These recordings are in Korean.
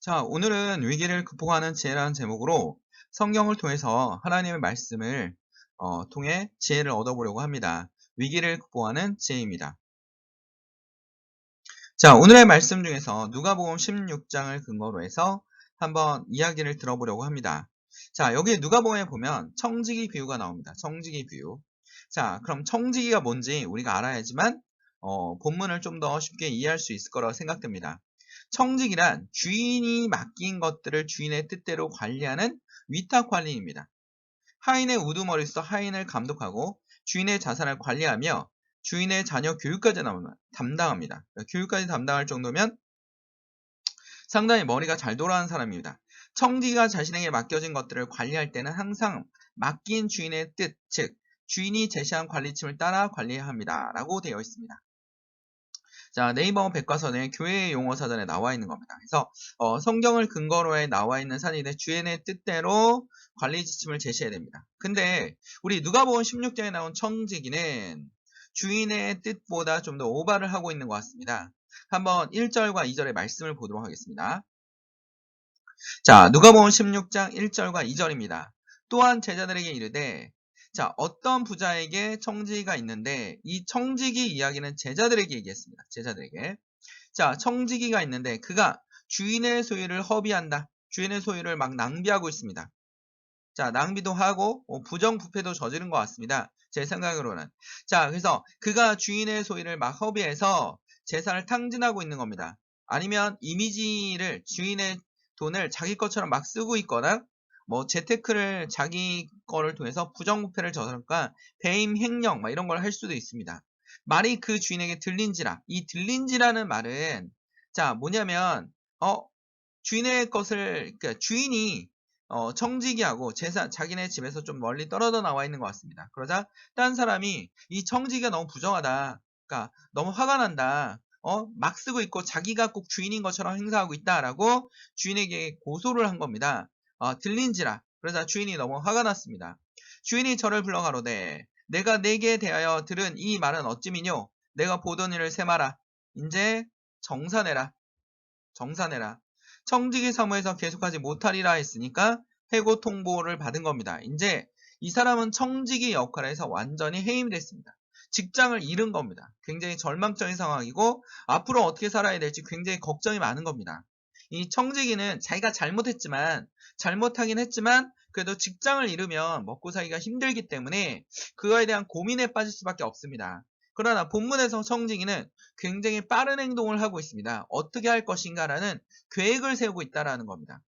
자, 오늘은 위기를 극복하는 지혜라는 제목으로 성경을 통해서 하나님의 말씀을 통해 지혜를 얻어보려고 합니다. 위기를 극복하는 지혜입니다. 자, 오늘의 말씀 중에서 누가복음 16장을 근거로 해서 한번 이야기를 들어보려고 합니다. 자, 여기 누가복음에 보면 청지기 비유가 나옵니다. 청지기 비유. 자, 그럼 청지기가 뭔지 우리가 알아야지만 본문을 좀 더 쉽게 이해할 수 있을 거라고 생각됩니다. 청직이란 주인이 맡긴 것들을 주인의 뜻대로 관리하는 위탁 관리입니다. 하인의 우두머리로서 하인을 감독하고 주인의 자산을 관리하며 주인의 자녀 교육까지 담당합니다. 교육까지 담당할 정도면 상당히 머리가 잘 돌아가는 사람입니다. 청지기가 자신에게 맡겨진 것들을 관리할 때는 항상 맡긴 주인의 뜻, 즉 주인이 제시한 관리침을 따라 관리해야 합니다. 라고 되어 있습니다. 자, 네이버 백과사전에 교회의 용어 사전에 나와 있는 겁니다. 그래서 성경을 근거로 해 나와 있는 사진의 주인의 뜻대로 관리 지침을 제시해야 됩니다. 근데 우리 누가복음 16장에 나온 청지기는 주인의 뜻보다 좀 더 오바를 하고 있는 것 같습니다. 한번 1절과 2절의 말씀을 보도록 하겠습니다. 자, 누가복음 16장 1절과 2절입니다. 또한 제자들에게 이르되 자, 어떤 부자에게 청지기가 있는데 이 청지기 이야기는 제자들에게 얘기했습니다. 제자들에게. 자, 청지기가 있는데 그가 주인의 소유를 허비한다. 주인의 소유를 막 낭비하고 있습니다. 자, 낭비도 하고 부정부패도 저지른 것 같습니다. 제 생각으로는. 자, 그래서 그가 주인의 소유를 막 허비해서 재산을 탕진하고 있는 겁니다. 아니면 이미지를 주인의 돈을 자기 것처럼 막 쓰고 있거나 뭐 재테크를 자기 거를 통해서 부정부패를 저지르니까 배임 횡령 막 이런 걸 할 수도 있습니다. 말이 그 주인에게 들린지라. 이 들린지라는 말은 자, 뭐냐면 주인의 것을 그러니까 주인이 청지기하고 자기네 집에서 좀 멀리 떨어져 나와 있는 것 같습니다. 그러자 딴 사람이 이 청지기가 너무 부정하다. 그러니까 너무 화가 난다. 막 쓰고 있고 자기가 꼭 주인인 것처럼 행사하고 있다라고 주인에게 고소를 한 겁니다. 들린지라. 그러자 주인이 너무 화가 났습니다. 주인이 저를 불러 가로되 내가 내게 대하여 들은 이 말은 어찌미뇨? 내가 보던 일을 세마라. 이제 정산해라. 정산해라. 청지기 사무에서 계속하지 못하리라 했으니까 해고 통보를 받은 겁니다. 이제 이 사람은 청지기 역할에서 완전히 해임됐습니다. 직장을 잃은 겁니다. 굉장히 절망적인 상황이고 앞으로 어떻게 살아야 될지 굉장히 걱정이 많은 겁니다. 이 청지기는 자기가 잘못하긴 했지만 그래도 직장을 잃으면 먹고 살기가 힘들기 때문에 그거에 대한 고민에 빠질 수밖에 없습니다. 그러나 본문에서 청지기는 굉장히 빠른 행동을 하고 있습니다. 어떻게 할 것인가라는 계획을 세우고 있다는 겁니다.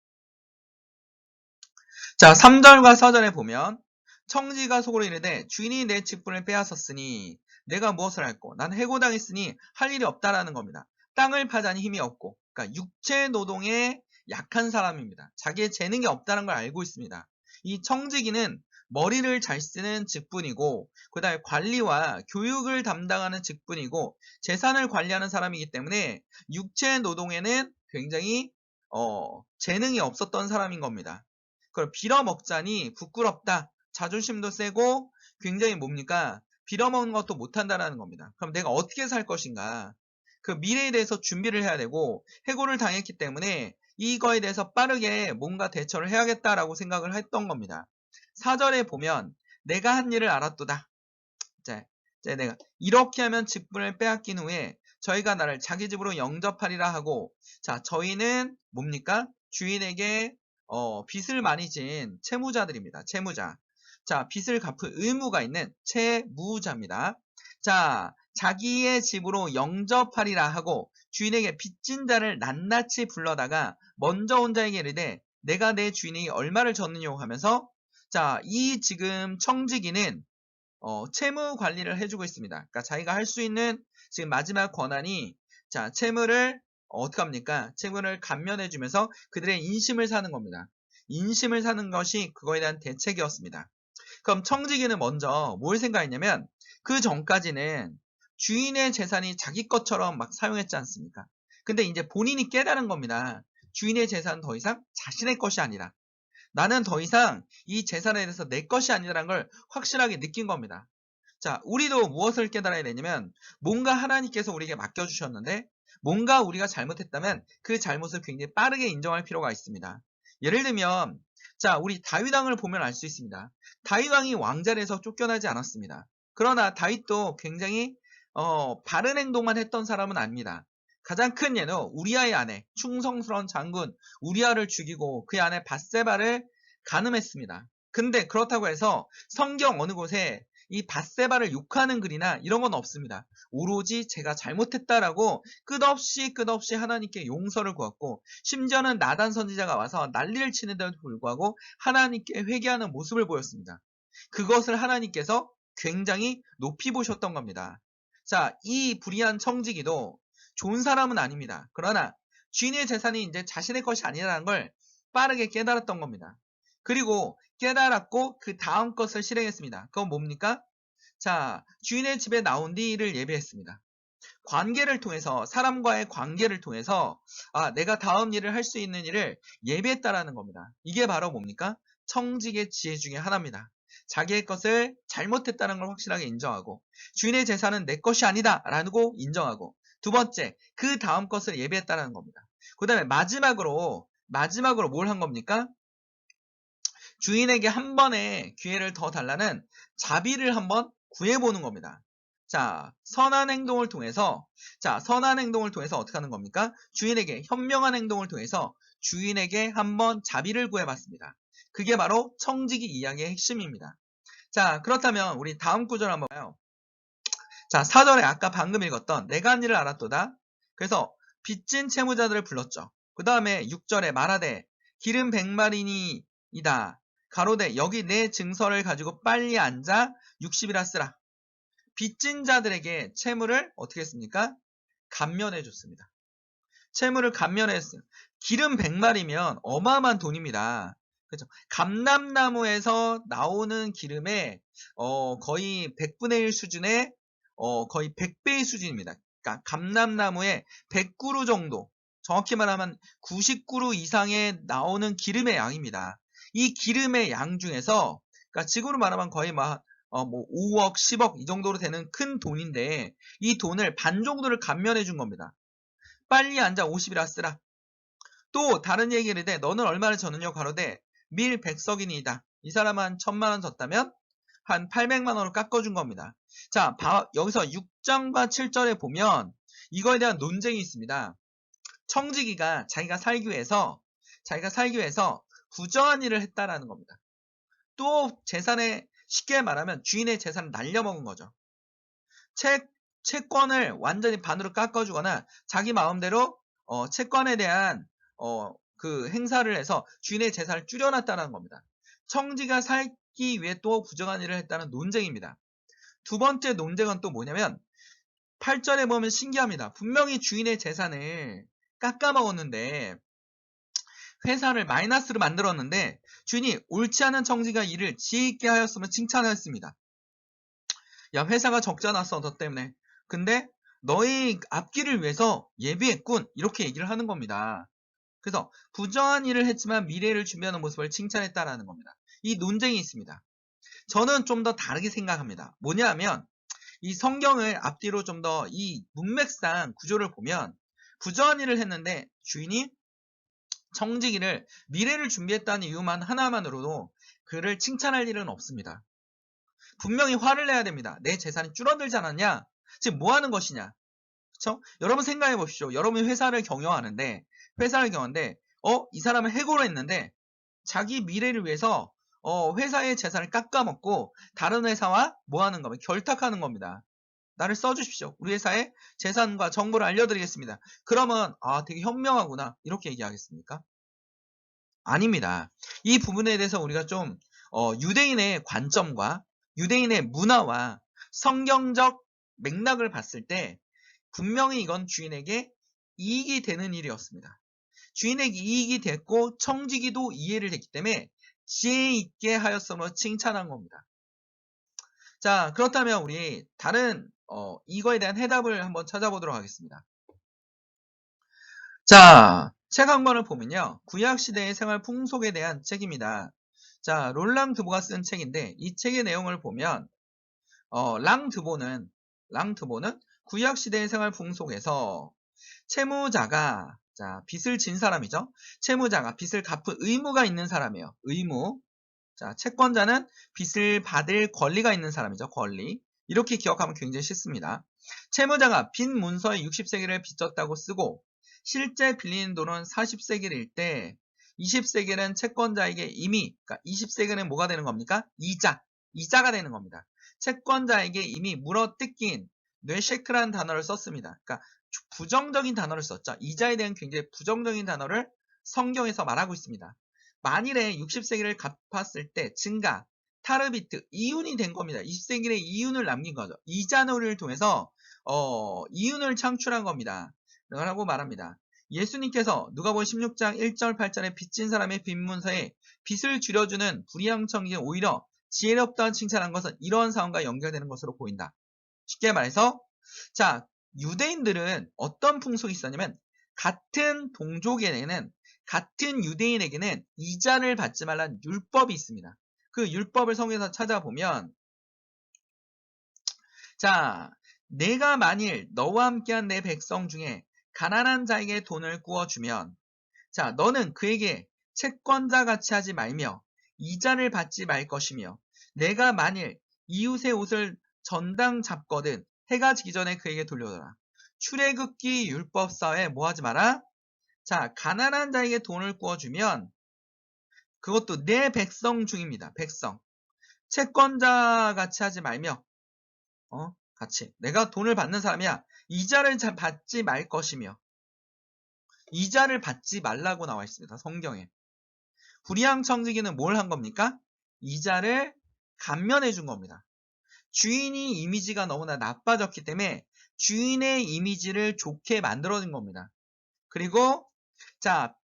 자, 3절과 4절에 보면 청지가 속으로 이르되 주인이 내 직분을 빼앗았으니 내가 무엇을 할꼬? 난 해고당했으니 할 일이 없다라는 겁니다. 땅을 파자니 힘이 없고 그러니까 육체 노동에 약한 사람입니다. 자기의 재능이 없다는 걸 알고 있습니다. 이 청지기는 머리를 잘 쓰는 직분이고 그 다음에 관리와 교육을 담당하는 직분이고 재산을 관리하는 사람이기 때문에 육체 노동에는 굉장히 재능이 없었던 사람인 겁니다. 그걸 빌어먹자니 부끄럽다. 자존심도 세고 굉장히 뭡니까? 빌어먹는 것도 못한다라는 겁니다. 그럼 내가 어떻게 살 것인가? 그 미래에 대해서 준비를 해야 되고 해고를 당했기 때문에 이거에 대해서 빠르게 뭔가 대처를 해야겠다라고 생각을 했던 겁니다. 4절에 보면 내가 한 일을 알았도다. 자, 내가 이렇게 하면 직분을 빼앗긴 후에 저희가 나를 자기 집으로 영접하리라 하고 자, 저희는 뭡니까? 주인에게 빚을 많이 진 채무자들입니다. 채무자. 자, 빚을 갚을 의무가 있는 채무자입니다. 자, 자기의 집으로 영접하리라 하고 주인에게 빚진 자를 낱낱이 불러다가 먼저 온 자에게 이르되 내가 내 주인이 얼마를 졌느냐 하면서 자, 이 지금 청지기는 채무 관리를 해주고 있습니다. 그러니까 자기가 할 수 있는 지금 마지막 권한이 자, 채무를 어떻게 합니까? 채무를 감면해주면서 그들의 인심을 사는 겁니다. 인심을 사는 것이 그거에 대한 대책이었습니다. 그럼 청지기는 먼저 뭘 생각했냐면 그 전까지는 주인의 재산이 자기 것처럼 막 사용했지 않습니까? 근데 이제 본인이 깨달은 겁니다. 주인의 재산은 더 이상 자신의 것이 아니라 나는 더 이상 이 재산에 대해서 내 것이 아니라는 걸 확실하게 느낀 겁니다. 자, 우리도 무엇을 깨달아야 되냐면 뭔가 하나님께서 우리에게 맡겨주셨는데 뭔가 우리가 잘못했다면 그 잘못을 굉장히 빠르게 인정할 필요가 있습니다. 예를 들면 자, 우리 다윗 왕을 보면 알 수 있습니다. 다윗 왕이 왕자리에서 쫓겨나지 않았습니다. 그러나 다윗도 굉장히 바른 행동만 했던 사람은 아닙니다. 가장 큰 예는 우리아의 아내, 충성스러운 장군 우리아를 죽이고 그의 아내 밧세바를 간음했습니다. 근데 그렇다고 해서 성경 어느 곳에 이 밧세바를 욕하는 글이나 이런 건 없습니다. 오로지 제가 잘못했다라고 끝없이 하나님께 용서를 구했고, 심지어는 나단 선지자가 와서 난리를 치는데도 불구하고 하나님께 회개하는 모습을 보였습니다. 그것을 하나님께서 굉장히 높이 보셨던 겁니다. 자, 이 불의한 청지기도 좋은 사람은 아닙니다. 그러나 주인의 재산이 이제 자신의 것이 아니라는 걸 빠르게 깨달았던 겁니다. 그리고 깨달았고 그 다음 것을 실행했습니다. 그건 뭡니까? 자, 주인의 집에 나온 뒤를 예배했습니다. 관계를 통해서, 사람과의 관계를 통해서 내가 다음 일을 할 수 있는 일을 예배했다라는 겁니다. 이게 바로 뭡니까? 청직의 지혜 중에 하나입니다. 자기의 것을 잘못했다는 걸 확실하게 인정하고, 주인의 재산은 내 것이 아니다 라고 인정하고, 두 번째, 그 다음 것을 예배했다는 겁니다. 그 다음에 마지막으로 뭘 한 겁니까? 주인에게 한 번의 기회를 더 달라는 자비를 한번 구해보는 겁니다. 자, 선한 행동을 통해서 어떻게 하는 겁니까? 주인에게 현명한 행동을 통해서 주인에게 한번 자비를 구해봤습니다. 그게 바로 청지기 이야기의 핵심입니다. 자, 그렇다면 우리 다음 구절 한번 봐요. 자, 4절에 아까 방금 읽었던 내가 한 일을 알았도다. 그래서 빚진 채무자들을 불렀죠. 그 다음에 6절에 말하되 기름 100마리니이다. 가로되 여기 내 증서를 가지고 빨리 앉아 60이라 쓰라. 빚진 자들에게 채무를 어떻게 했습니까? 감면해 줬습니다. 채무를 감면했어요. 기름 100마리면 어마어마한 돈입니다. 그렇죠? 감람나무에서 나오는 기름의 거의 100분의 1 수준의 거의 100배의 수준입니다. 그러니까 감람나무의 100그루 정도, 정확히 말하면 90그루 이상의 나오는 기름의 양입니다. 이 기름의 양 중에서, 그러니까 지구로 말하면 거의 막 5억, 10억 이 정도로 되는 큰 돈인데, 이 돈을 반 정도를 감면해 준 겁니다. 빨리 앉아 50이라 쓰라. 또 다른 얘기를 해. 너는 얼마를 졌느냐 가로되 밀 100석이니이다. 이 사람은 1000만원 졌다면 한 800만원으로 깎아준 겁니다. 자, 여기서 6장과 7절에 보면 이거에 대한 논쟁이 있습니다. 청지기가 자기가 살기 위해서 부정한 일을 했다라는 겁니다. 또 재산에, 쉽게 말하면 주인의 재산을 날려먹은 거죠. 채권을 완전히 반으로 깎아주거나 자기 마음대로 채권에 대한 그 행사를 해서 주인의 재산을 줄여놨다는 겁니다. 청지가 살기 위해 또 부정한 일을 했다는 논쟁입니다. 두 번째 논쟁은 또 뭐냐면 8절에 보면 신기합니다. 분명히 주인의 재산을 깎아먹었는데, 회사를 마이너스로 만들었는데 주인이 옳지 않은 청지가 이를 지혜 있게 하였으면 칭찬하였습니다. 야, 회사가 적자 났어 너 때문에. 근데 너의 앞길을 위해서 예비했군, 이렇게 얘기를 하는 겁니다. 그래서 부정한 일을 했지만 미래를 준비하는 모습을 칭찬했다라는 겁니다. 이 논쟁이 있습니다. 저는 좀 더 다르게 생각합니다. 뭐냐 하면 이 성경을 앞뒤로 좀 더 이 문맥상 구조를 보면 부정한 일을 했는데 주인이 청지기를 미래를 준비했다는 이유만 하나만으로도 그를 칭찬할 일은 없습니다. 분명히 화를 내야 됩니다. 내 재산이 줄어들지 않았냐? 지금 뭐 하는 것이냐? 그쵸? 여러분 생각해 보십시오. 여러분이 회사를 경영하는데 이 사람은 해고를 했는데 자기 미래를 위해서 회사의 재산을 깎아먹고 다른 회사와 뭐 하는 거면 결탁하는 겁니다. 나를 써주십시오. 우리 회사의 재산과 정보를 알려드리겠습니다. 그러면 되게 현명하구나 이렇게 얘기하겠습니까? 아닙니다. 이 부분에 대해서 우리가 좀 유대인의 관점과 유대인의 문화와 성경적 맥락을 봤을 때 분명히 이건 주인에게 이익이 되는 일이었습니다. 주인에게 이익이 됐고 청지기도 이해를 했기 때문에 지혜 있게 하였으므로 칭찬한 겁니다. 자, 그렇다면 우리 다른 이거에 대한 해답을 한번 찾아보도록 하겠습니다. 자, 책 한 권을 보면요. 구약시대의 생활 풍속에 대한 책입니다. 자, 롤랑 드보가 쓴 책인데 이 책의 내용을 보면 랑 드보는 구약시대의 생활 풍속에서 채무자가 자, 빚을 진 사람이죠. 채무자가 빚을 갚을 의무가 있는 사람이에요. 의무. 자, 채권자는 빚을 받을 권리가 있는 사람이죠. 권리. 이렇게 기억하면 굉장히 쉽습니다. 채무자가 빚 문서에 60세기를 빚졌다고 쓰고 실제 빌리는 돈은 40세기일 때 20세기는 채권자에게 이미 그러니까 20세기는 뭐가 되는 겁니까? 이자가 되는 겁니다. 채권자에게 이미 물어뜯긴 뇌셰크라는 단어를 썼습니다. 그러니까 부정적인 단어를 썼죠. 이자에 대한 굉장히 부정적인 단어를 성경에서 말하고 있습니다. 만일에 60세기를 갚았을 때 증가, 타르비트, 이윤이 된 겁니다. 20세기에 이윤을 남긴 거죠. 이자놀이를 통해서 이윤을 창출한 겁니다. 라고 말합니다. 예수님께서 누가복음 16장 1절 8절에 빚진 사람의 빚문서에 빚을 줄여주는 불의항청이 오히려 지혜롭다는 칭찬한 것은 이러한 사원과 연결되는 것으로 보인다. 쉽게 말해서 자, 유대인들은 어떤 풍속이 있었냐면 같은 동족에는 같은 유대인에게는 이자를 받지 말라는 율법이 있습니다. 그 율법을 성경에서 찾아보면 자, 내가 만일 너와 함께한 내 백성 중에 가난한 자에게 돈을 구워주면 자, 너는 그에게 채권자 같이 하지 말며 이자를 받지 말 것이며 내가 만일 이웃의 옷을 전당 잡거든 해가 지기 전에 그에게 돌려줘라. 출애굽기 율법사에 뭐 하지 마라? 자, 가난한 자에게 돈을 구워주면 그것도 내 백성 중입니다. 백성. 채권자 같이 하지 말며 같이. 내가 돈을 받는 사람이야. 이자를 받지 말 것이며 이자를 받지 말라고 나와 있습니다. 성경에. 불의항청지기는 뭘 한 겁니까? 이자를 감면해 준 겁니다. 주인이 이미지가 너무나 나빠졌기 때문에 주인의 이미지를 좋게 만들어준 겁니다. 그리고 자,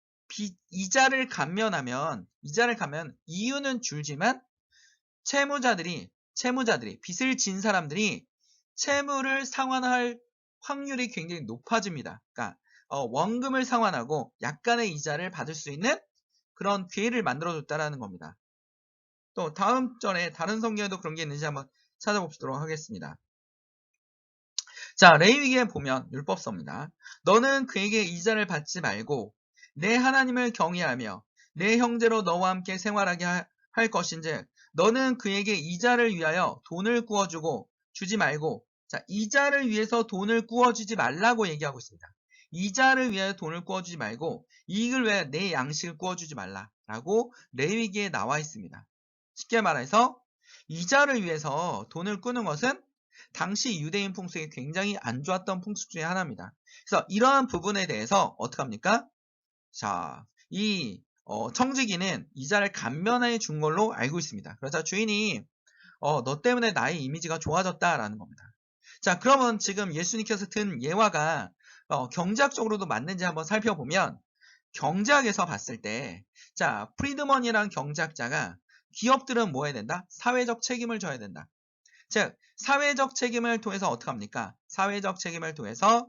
이자를 감면 이윤은 줄지만 채무자들이 빚을 진 사람들이 채무를 상환할 확률이 굉장히 높아집니다. 그러니까 원금을 상환하고 약간의 이자를 받을 수 있는 그런 기회를 만들어줬다라는 겁니다. 또 다음 절에 다른 성경에도 그런 게 있는지 한번 찾아보도록 하겠습니다. 자, 레위기에 보면 율법서입니다. 너는 그에게 이자를 받지 말고 내 하나님을 경외하며 내 형제로 너와 함께 생활하게 할 것인즉 너는 그에게 이자를 위하여 돈을 구워주고 주지 말고 자, 이자를 위해서 돈을 구워주지 말라고 얘기하고 있습니다. 이자를 위하여 돈을 구워주지 말고 이익을 위하여 내 양식을 구워주지 말라라고 레위기에 나와 있습니다. 쉽게 말해서 이자를 위해서 돈을 꾸는 것은 당시 유대인 풍속이 굉장히 안 좋았던 풍습 중에 하나입니다. 그래서 이러한 부분에 대해서 어떡합니까? 자, 이 청지기는 이자를 감면해 준 걸로 알고 있습니다. 그래서 주인이 너 때문에 나의 이미지가 좋아졌다라는 겁니다. 자, 그러면 지금 예수님께서 든 예화가 경제학적으로도 맞는지 한번 살펴보면 경제학에서 봤을 때 자, 프리드먼이라는 경제학자가 기업들은 뭐 해야 된다? 사회적 책임을 져야 된다. 즉, 사회적 책임을 통해서 어떻게 합니까? 사회적 책임을 통해서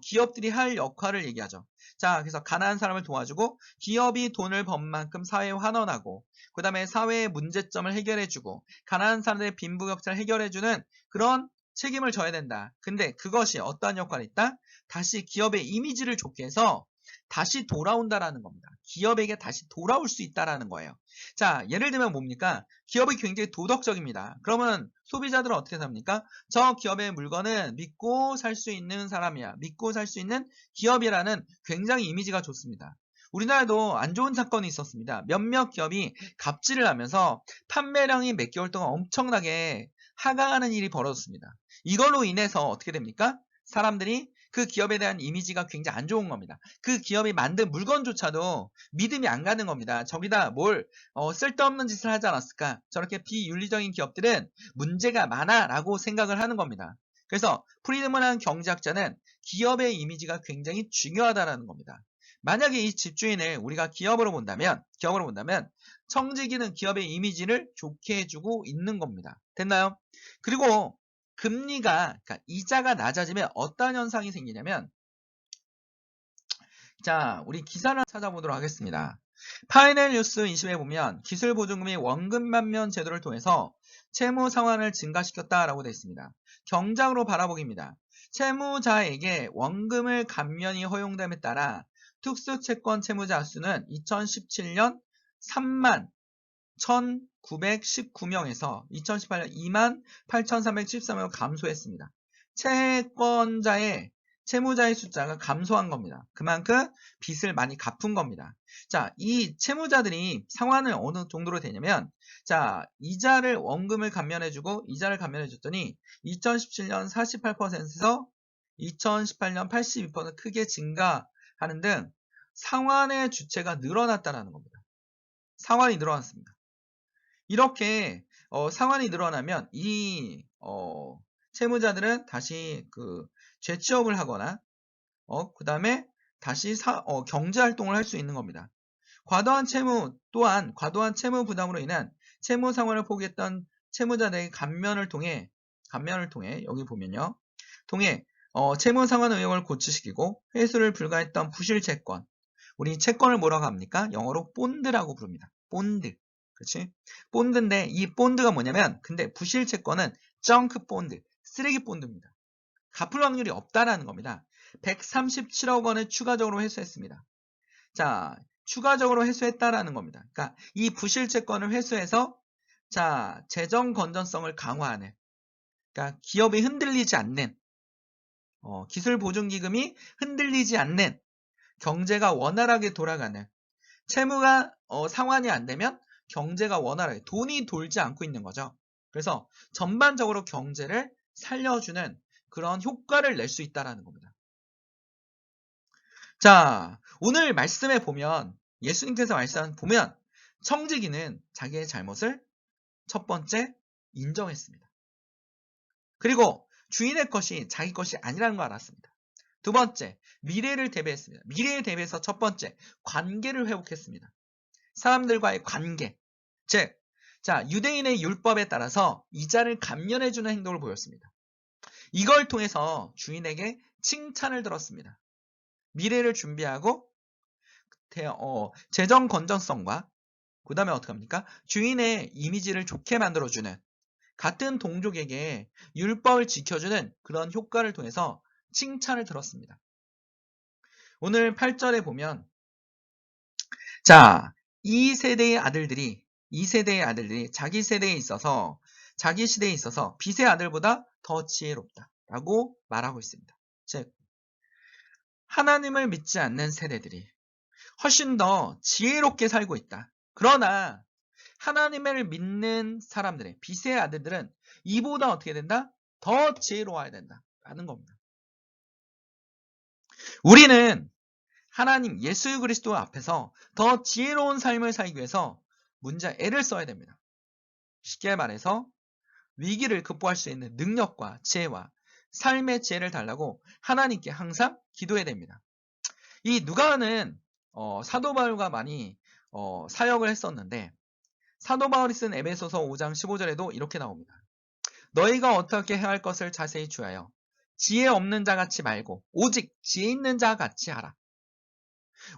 기업들이 할 역할을 얘기하죠. 자, 그래서 가난한 사람을 도와주고 기업이 돈을 번 만큼 사회에 환원하고 그 다음에 사회의 문제점을 해결해주고 가난한 사람들의 빈부격차를 해결해주는 그런 책임을 져야 된다. 근데 그것이 어떠한 역할이 있다? 다시 기업의 이미지를 좋게 해서 다시 돌아온다라는 겁니다. 기업에게 다시 돌아올 수 있다라는 거예요. 자, 예를 들면 뭡니까? 기업이 굉장히 도덕적입니다. 그러면 소비자들은 어떻게 삽니까? 저 기업의 물건은 믿고 살 수 있는 사람이야. 믿고 살 수 있는 기업이라는 굉장히 이미지가 좋습니다. 우리나라도 안 좋은 사건이 있었습니다. 몇몇 기업이 갑질을 하면서 판매량이 몇 개월 동안 엄청나게 하강하는 일이 벌어졌습니다. 이걸로 인해서 어떻게 됩니까? 사람들이 그 기업에 대한 이미지가 굉장히 안 좋은 겁니다. 그 기업이 만든 물건조차도 믿음이 안 가는 겁니다. 저기다 뭘 쓸데없는 짓을 하지 않았을까? 저렇게 비윤리적인 기업들은 문제가 많아라고 생각을 하는 겁니다. 그래서 프리드먼한 경제학자는 기업의 이미지가 굉장히 중요하다는 겁니다. 만약에 이 집주인을 우리가 기업으로 본다면 청지기는 기업의 이미지를 좋게 해주고 있는 겁니다. 됐나요? 그리고 금리가 그러니까 이자가 낮아지면 어떤 현상이 생기냐면 자, 우리 기사를 찾아보도록 하겠습니다. 파이널 뉴스 20에 보면 기술보증금이 원금 감면 제도를 통해서 채무 상환을 증가시켰다라고 되어 있습니다. 경작으로 바라보기입니다. 채무자에게 원금을 감면이 허용됨에 따라 특수채권 채무자 수는 2017년 3만 1,919명에서 2018년 28,313명으로 감소했습니다. 채무자의 숫자가 감소한 겁니다. 그만큼 빚을 많이 갚은 겁니다. 자, 이 채무자들이 상환을 어느 정도로 되냐면, 자, 원금을 감면해주고, 이자를 감면해줬더니, 2017년 48%에서 2018년 82% 크게 증가하는 등, 상환의 주체가 늘어났다는 겁니다. 상환이 늘어났습니다. 이렇게 상환이 늘어나면 채무자들은 다시 재취업을 하거나 그 다음에 다시 경제활동을 할 수 있는 겁니다. 과도한 채무 부담으로 인한 채무 상환을 포기했던 채무자들의 감면을 통해 여기 보면요. 채무 상환 의혹을 고치시키고 회수를 불가했던 부실채권, 우리 채권을 뭐라고 합니까? 영어로 본드라고 부릅니다. 본드. 그렇지? 본드인데 이 본드가 뭐냐면 근데 부실 채권은 정크 본드, 쓰레기 본드입니다. 갚을 확률이 없다라는 겁니다. 137억 원을 추가적으로 회수했습니다. 자, 추가적으로 회수했다라는 겁니다. 그러니까 이 부실 채권을 회수해서 자, 재정 건전성을 강화하는, 그러니까 기업이 흔들리지 않는, 기술 보증 기금이 흔들리지 않는, 경제가 원활하게 돌아가는, 채무가 상환이 안 되면 경제가 원활하게 돈이 돌지 않고 있는 거죠. 그래서 전반적으로 경제를 살려주는 그런 효과를 낼 수 있다는 겁니다. 자, 오늘 말씀에 보면 예수님께서 보면 청지기는 자기의 잘못을 첫 번째 인정했습니다. 그리고 주인의 것이 자기 것이 아니라는 걸 알았습니다. 두 번째, 미래를 대비했습니다. 미래에 대비해서 첫 번째, 관계를 회복했습니다. 사람들과의 관계. 즉, 자, 유대인의 율법에 따라서 이자를 감면해주는 행동을 보였습니다. 이걸 통해서 주인에게 칭찬을 들었습니다. 미래를 준비하고, 재정 건전성과, 그 다음에 어떻게 합니까? 주인의 이미지를 좋게 만들어주는, 같은 동족에게 율법을 지켜주는 그런 효과를 통해서 칭찬을 들었습니다. 오늘 8절에 보면, 자, 이 세대의 아들들이 자기 시대에 있어서 빚의 아들보다 더 지혜롭다라고 말하고 있습니다. 즉, 하나님을 믿지 않는 세대들이 훨씬 더 지혜롭게 살고 있다. 그러나 하나님을 믿는 사람들의 빚의 아들들은 이보다 어떻게 된다? 더 지혜로워야 된다라는 겁니다. 우리는 하나님 예수 그리스도 앞에서 더 지혜로운 삶을 살기 위해서 애를 써야 됩니다. 쉽게 말해서 위기를 극복할 수 있는 능력과 지혜와 삶의 지혜를 달라고 하나님께 항상 기도해야 됩니다. 이 누가는 사도 바울과 많이 사역을 했었는데 사도 바울이 쓴 에베소서 5장 15절에도 이렇게 나옵니다. 너희가 어떻게 해야 할 것을 자세히 주하여 지혜 없는 자 같이 말고 오직 지혜 있는 자 같이 하라.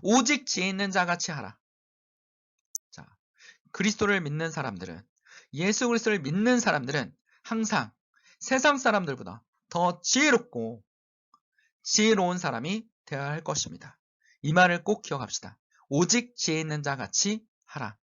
오직 지혜 있는 자 같이 하라. 자, 그리스도를 믿는 사람들은, 예수 그리스도를 믿는 사람들은 항상 세상 사람들보다 더 지혜롭고 지혜로운 사람이 되어야 할 것입니다. 이 말을 꼭 기억합시다. 오직 지혜 있는 자 같이 하라.